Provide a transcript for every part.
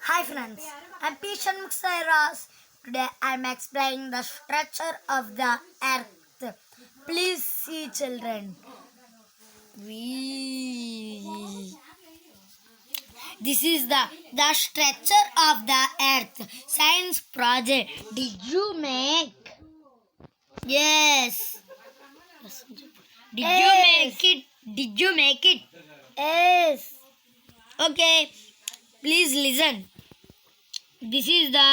Hi friends, I'm Pishan Muksairas. Today I'm explaining the structure of the earth. Please see children. This is the structure of the earth. Science project. Did you make? Yes. Did you make it? Did you make it? Yes. Okay. Please listen. This is the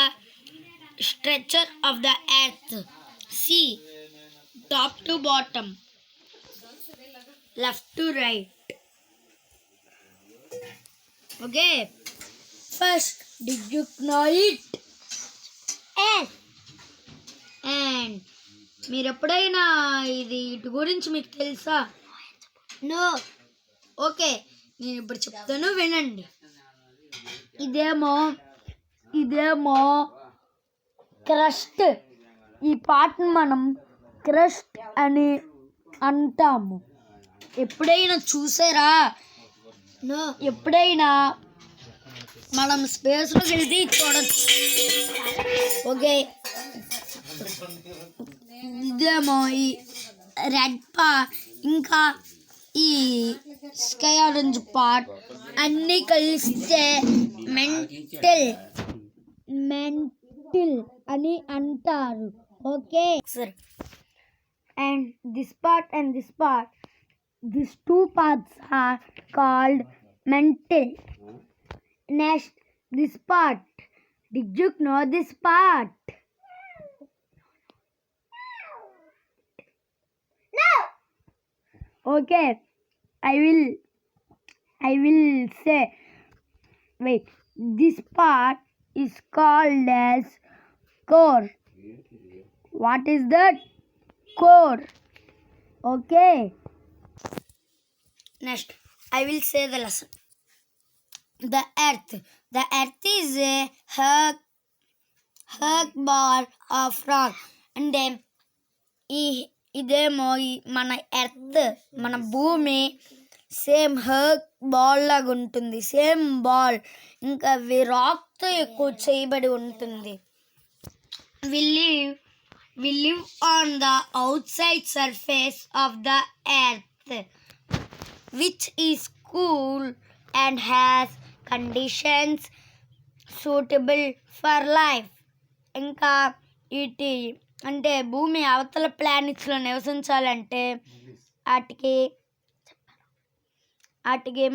structure of the earth. See, top to bottom, left to right. Okay. First, did you know it? Yes. And మీరు ఎప్పుడైనా ఇటు గురించి మీకు తెలుసా? No. Okay, నేను ఇప్పుడు చెప్తాను వినండి. ఇదేమో క్రస్ట్. ఈ పార్ట్ని మనం క్రస్ట్ అని అంటాము. ఎప్పుడైనా చూసారా? ఎప్పుడైనా మనం స్పేస్లోకి వెళ్తే చూడచ్చు. ఓకే, ఇదేమో ఈ రెడ్ పార్ట్ ఇంకా ఈ స్కై ఆరెంజ్ పార్ట్ అన్నీ కలిస్తే మెంటల్ అని అంటారు. Okay sir. And this part, these two parts are called mantle. Next, this part. Did you know this part? No. Okay, I will say. Wait, this part is called as core. What is that? Core. Okay. Next, I will say the lesson. The earth is a hug ball of rock. And ఇదేమో మన earth, మన భూమి same hug ball లాగా ఉంటుంది. Same ball ఇంకా రాక్తో ఎక్కువ చేయబడి ఉంటుంది. We live on the outside surface of the earth, which is cool and has conditions suitable for life. ఇంకా అంటే భూమి అవతల ప్లానెట్స్లో నివసించాలంటే వాటికి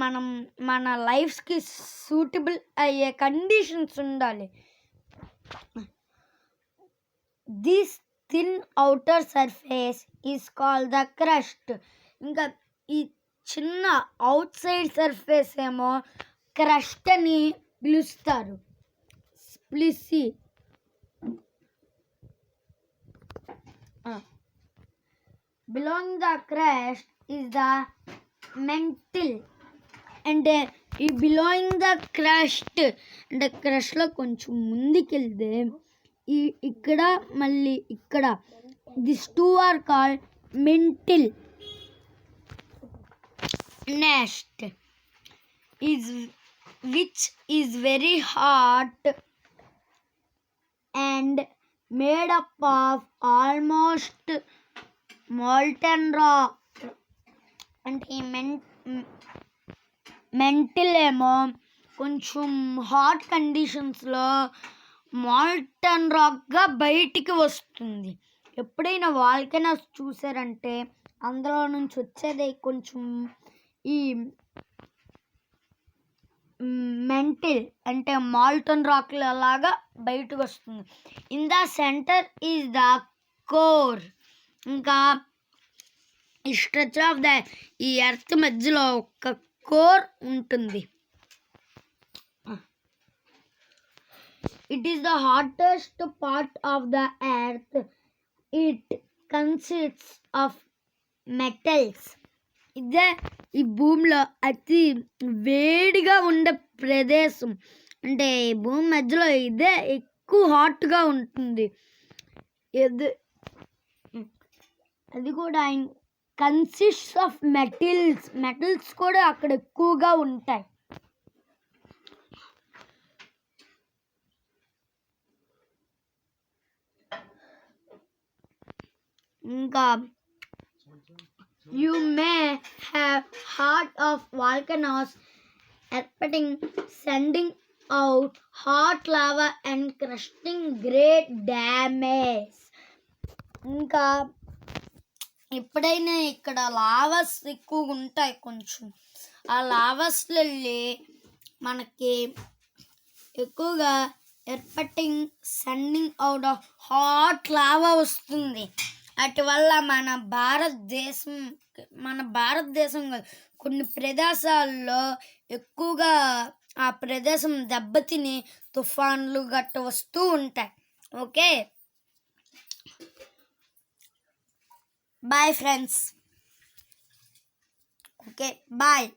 మన లైఫ్కి సూటబుల్ అయ్యే కండిషన్స్ ఉండాలి. This thin outer surface is called the crust. ఇంకా ఈ చిన్న అవుట్ సైడ్ సర్ఫేస్ ఏమో క్రస్ట్ అని పిలుస్తారు. Please belong the crust is the mental. అంటే ఈ బిలాంగ్ ద క్రస్ట్ అంటే క్రస్ట్లో కొంచెం ముందుకెళ్తే ఇక్కడ మళ్ళీ ఇక్కడ this two are called mental. Next which is very hot and made up of almost molten rock. అంటే ఈ మెంటల్ ఏమో కొంచెం హాట్ కండిషన్స్లో మాల్టన్ రాక్గా బయటికి వస్తుంది. ఎప్పుడైనా వాల్కనోస్ చూసారంటే అందులో నుంచి వచ్చేది కొంచెం ఈ మెంటల్ అంటే మాల్టన్ రాక్ లాగా బయటకు వస్తుంది. In the centre is the core. ఇంకా ఈ స్ట్రక్చర్ ఆఫ్ ద ఈ ఎర్త్ మధ్యలో ఒక కోర్ ఉంటుంది. It is the hottest part of the earth. It consists of metals. ఇదే ఈ భూమిలో అతి వేడిగా ఉండే ప్రదేశం. అంటే ఈ భూమి మధ్యలో ఇదే ఎక్కువ హాట్గా ఉంటుంది. అది కూడా కన్సిస్ట్ ఆఫ్ మెటల్స్ కూడా అక్కడ ఎక్కువగా ఉంటాయి. ఇంకా you may have heard of volcanoes erupting, sending out hot lava and crushing great damage. ఇంకా ఎప్పుడైనా ఇక్కడ లావాస్ ఎక్కువగా ఉంటాయి కొంచెం, ఆ లావాస్లో వెళ్ళి మనకి ఎక్కువగా erupting sending out of hot lava వస్తుంది. అటు వల్ల మన భారతదేశం కొన్ని ప్రదేశాల్లో ఎక్కువగా ఆ ప్రదేశం దెబ్బతిని తుఫాన్లు గట్ట వస్తూ ఉంటాయి. Okay, bye friends. Okay, bye.